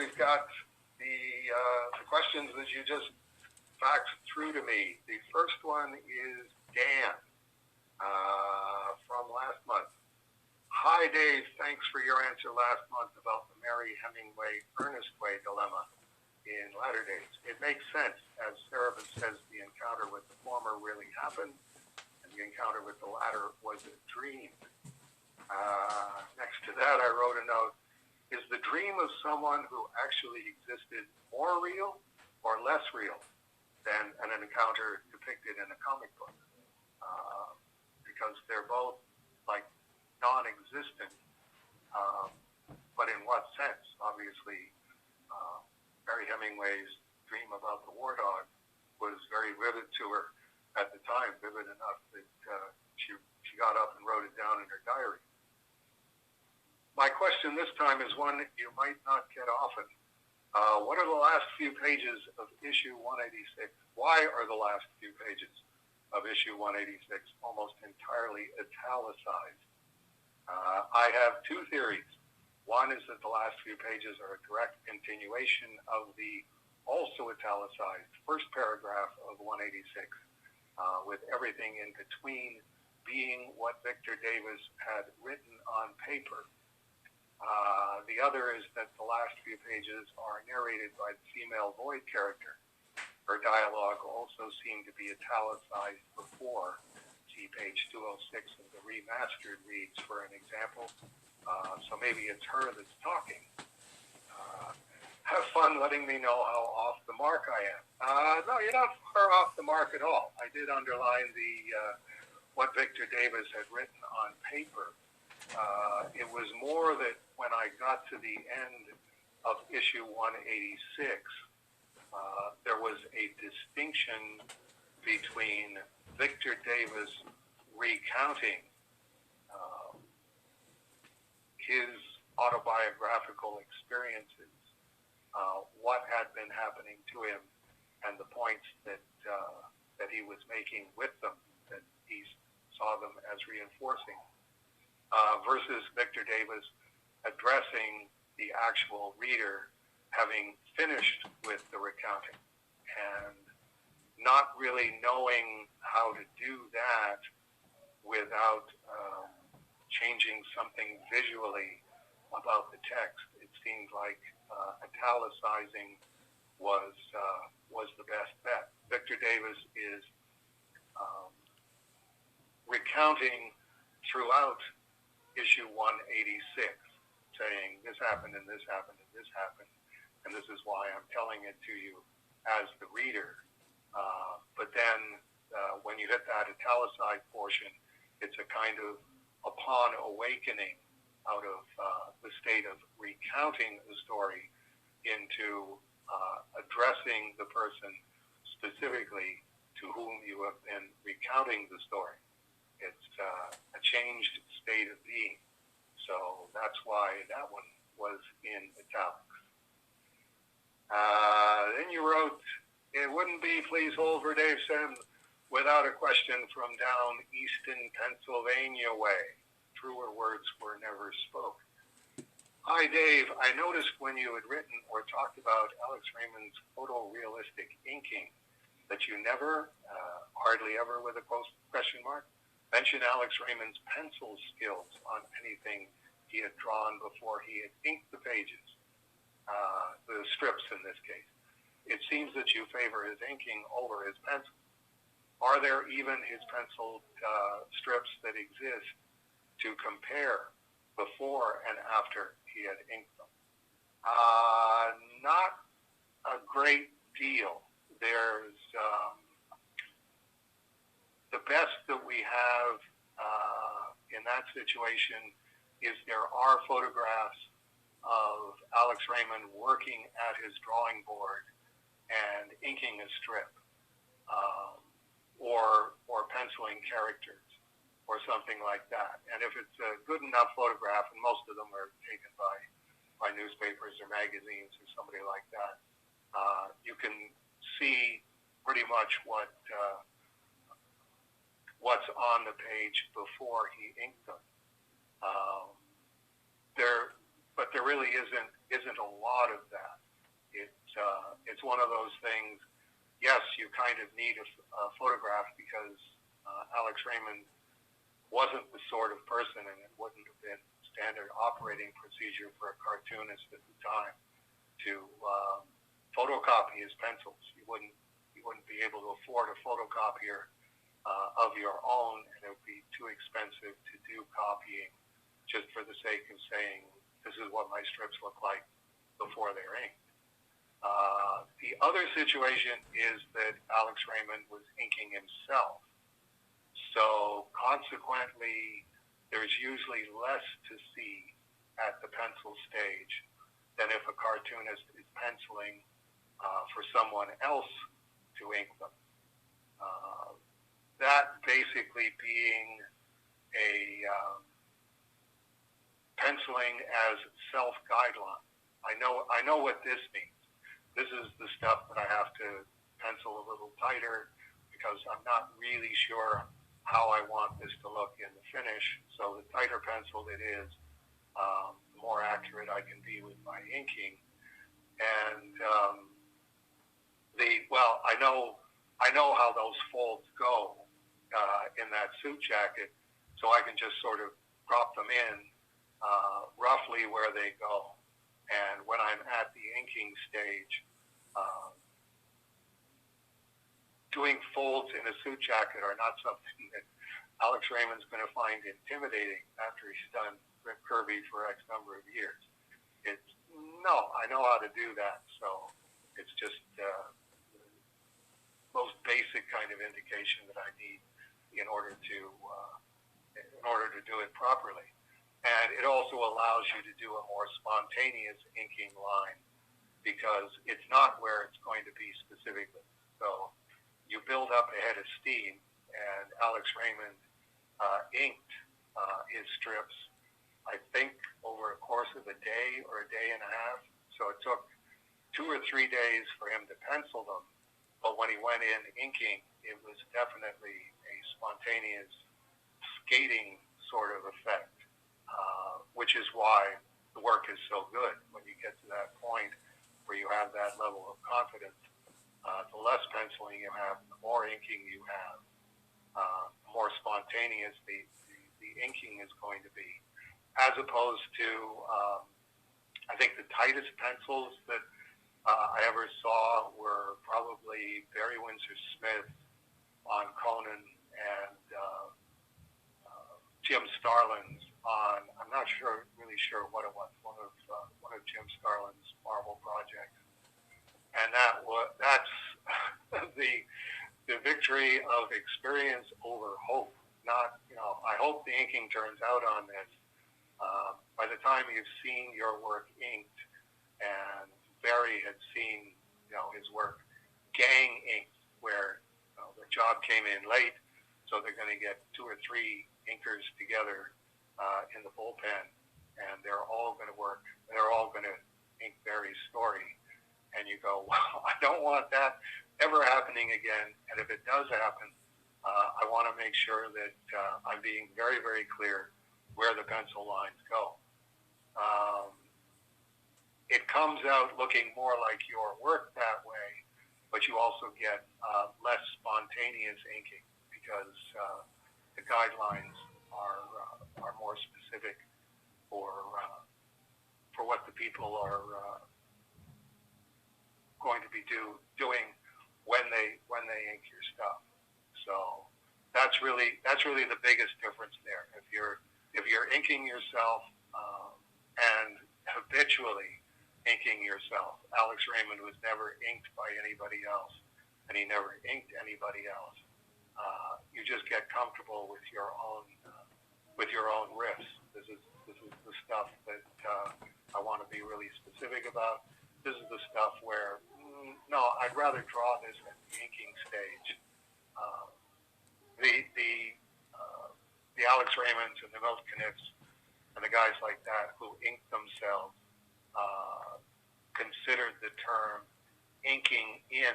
we've got the questions that you just faxed through to me. The first one is Dan from last month. Hi, Dave. Thanks for your answer last month about the Mary Heimingway Ernestway dilemma in Latter Days. It makes sense, as Cerebus says the encounter with the former really happened, and the encounter with the latter was a dream. Next to that, I wrote a note. Is the dream of someone who actually existed more real or less real than an encounter depicted in a comic book? Because they're both like non-existent, but in what sense? Obviously, Mary Hemingway's dream about the war dog was very vivid to her at the time, vivid enough that she got up and wrote it down in her diary. My question this time is one you might not get often. What are the last few pages of issue 186? Why are the last few pages of issue 186 almost entirely italicized? I have two theories. One is that the last few pages are a direct continuation of the also italicized first paragraph of 186, with everything in between being what Viktor Davis had written on paper. The other is that the last few pages are narrated by the female Void character. Her dialogue also seemed to be italicized before. See page 206 of the remastered reads for an example. So maybe it's her that's talking. Have fun letting me know how off the mark I am. No, you're not far off the mark at all. I did underline what Viktor Davis had written on paper. It was more that when I got to the end of issue 186, there was a distinction between Viktor Davis recounting his autobiographical experiences, what had been happening to him, and the points that he was making with them, that he saw them as reinforcing, versus Viktor Davis addressing the actual reader, having finished with the recounting, and not really knowing how to do that without changing something visually about the text. It seemed like italicizing was the best bet. Viktor Davis is recounting throughout issue 186, saying this happened and this happened and this happened, and this is why I'm telling it to you as the reader. But then when you hit that italicized portion, it's a kind of upon awakening out of the state of recounting the story into addressing the person specifically to whom you have been recounting the story. It's a changed state of being. So that's why that one was in italics. Then you wrote, it wouldn't be Please Hold for Dave Sem without a question from down Easton, Pennsylvania way. Truer words were never spoke. Hi, Dave. I noticed when you had written or talked about Alex Raymond's photorealistic inking that you never, hardly ever with a question mark, mentioned Alex Raymond's pencil skills on anything he had drawn before he had inked the pages, the strips in this case. It seems that you favor his inking over his pencil. Are there even his penciled strips that exist to compare before and after he had inked them? Not a great deal. There's the best that we have in that situation is there are photographs of Alex Raymond working at his drawing board and inking a strip, or penciling characters, or something like that. And if it's a good enough photograph, and most of them are taken by newspapers or magazines or somebody like that, you can see pretty much what's on the page before he inked them. But there really isn't isn't a lot of that. It's one of those things. Yes, you kind of need a photograph because Alex Raymond wasn't the sort of person, and it wouldn't have been standard operating procedure for a cartoonist at the time to photocopy his pencils. You wouldn't be able to afford a photocopier of your own, and it would be too expensive to do copying just for the sake of saying, this is what my strips look like before they're inked. The other situation is that Alex Raymond was inking himself. So consequently, there's usually less to see at the pencil stage than if a cartoonist is penciling for someone else to ink them. That basically being a penciling as self-guideline. I know what this means. This is the stuff that I have to pencil a little tighter because I'm not really sure how I want this to look in the finish. So the tighter pencil it is, the more accurate I can be with my inking. And I know how those folds go in that suit jacket, so I can just sort of prop them in roughly where they go. And when I'm at the inking stage, doing folds in a suit jacket are not something that Alex Raymond's going to find intimidating after he's done Rip Kirby for X number of years. No, I know how to do that, so it's just the most basic kind of indication that I need in order to do it properly. And it also allows you to do a more spontaneous inking line because it's not where it's going to be specifically. So you build up a head of steam, and Alex Raymond inked his strips, I think, over a course of a day or a day and a half. So it took 2 or 3 days for him to pencil them. But when he went in inking, it was definitely a spontaneous skating sort of effect. Which is why the work is so good. When you get to that point where you have that level of confidence, the less penciling you have, the more inking you have, the more spontaneous the inking is going to be. As opposed to, I think the tightest pencils that I ever saw were probably Barry Windsor Smith on Conan and Jim Starlin's on, I'm not really sure what it was, one of Jim Starlin's Marvel projects, and that's the victory of experience over hope. Not, I hope the inking turns out on this. By the time you've seen your work inked, and Barry had seen, his work gang inked, where the job came in late, so they're going to get 2 or 3 inkers together in the bullpen, and they're all going to work. They're all going to ink Barry's story, and you go, well, I don't want that ever happening again. And if it does happen, I want to make sure that I'm being very, very clear where the pencil lines go. It comes out looking more like your work that way, but you also get less spontaneous inking because the guidelines are more specific for what the people are going to be doing when they ink your stuff. So that's really the biggest difference there. If you're inking yourself and habitually inking yourself, Alex Raymond was never inked by anybody else, and he never inked anybody else. You just get comfortable with your own riffs. This is the stuff that I want to be really specific about. This is the stuff where no, I'd rather draw this at the inking stage. The Alex Raymonds and the Milt Knips and the guys like that who inked themselves considered the term inking in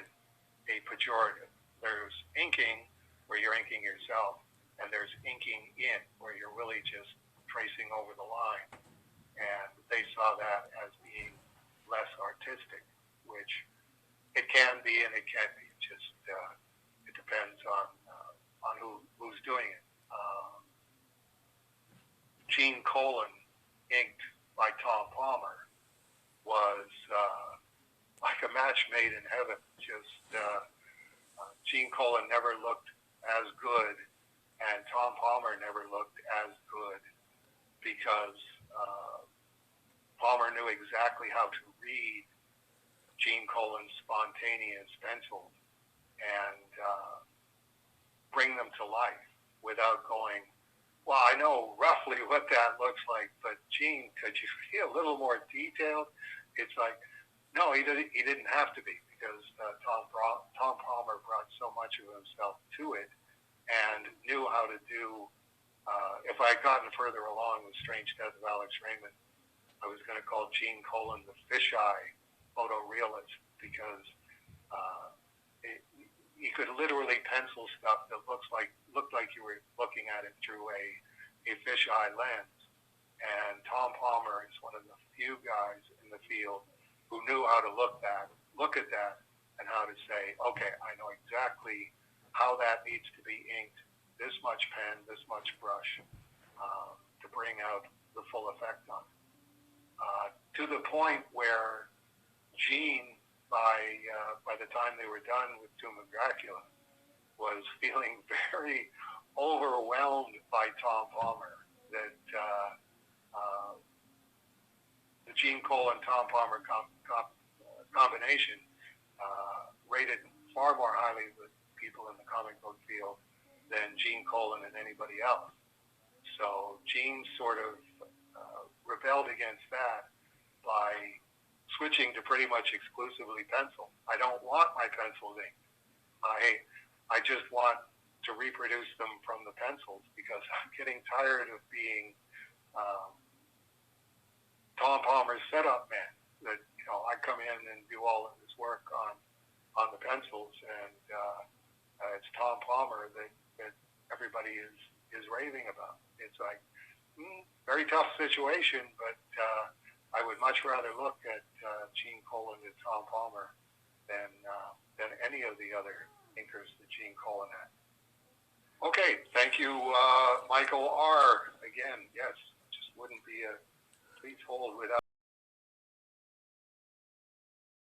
a pejorative. There's inking where you're inking yourself, and there's inking in where you're really just tracing over the line. And they saw that as being be and it can't be. It just it depends on who's doing it. Gene Colan, inked by Tom Palmer, was like a match made in heaven. Just Gene Colan never looked as good, and Tom Palmer never looked as good because Palmer knew exactly how to read Gene Colan's spontaneous pencils and bring them to life without going, well, I know roughly what that looks like, but Gene, could you be a little more detailed? It's like, no, he didn't have to be, because Tom Palmer brought so much of himself to it and knew how to do. If I had gotten further along with Strange Death of Alex Raymond, I was going to call Gene Colan the fisheye photorealist, because he could literally pencil stuff that looked like you were looking at it through a fisheye lens. And Tom Palmer is one of the few guys in the field who knew how to look at that, and how to say, okay, I know exactly how that needs to be inked, this much pen, this much brush, to bring out the full effect on it. To the point where Gene, by the time they were done with Tomb of Dracula, was feeling very overwhelmed by Tom Palmer, that the Gene Colan Tom Palmer combination rated far more highly with people in the comic book field than Gene Colan and anybody else. So Gene sort of rebelled against that by switching to pretty much exclusively pencil. I don't want my pencils inked. I just want to reproduce them from the pencils, because I'm getting tired of being Tom Palmer's setup man. That, you know, I come in and do all of this work on the pencils, and it's Tom Palmer that everybody is raving about. It's like, very tough situation, but I would much rather look at Gene Colan and Tom Palmer than any of the other inkers that Gene Colan had. Okay, thank you, Michael R. Again, yes, just wouldn't be a Please Hold without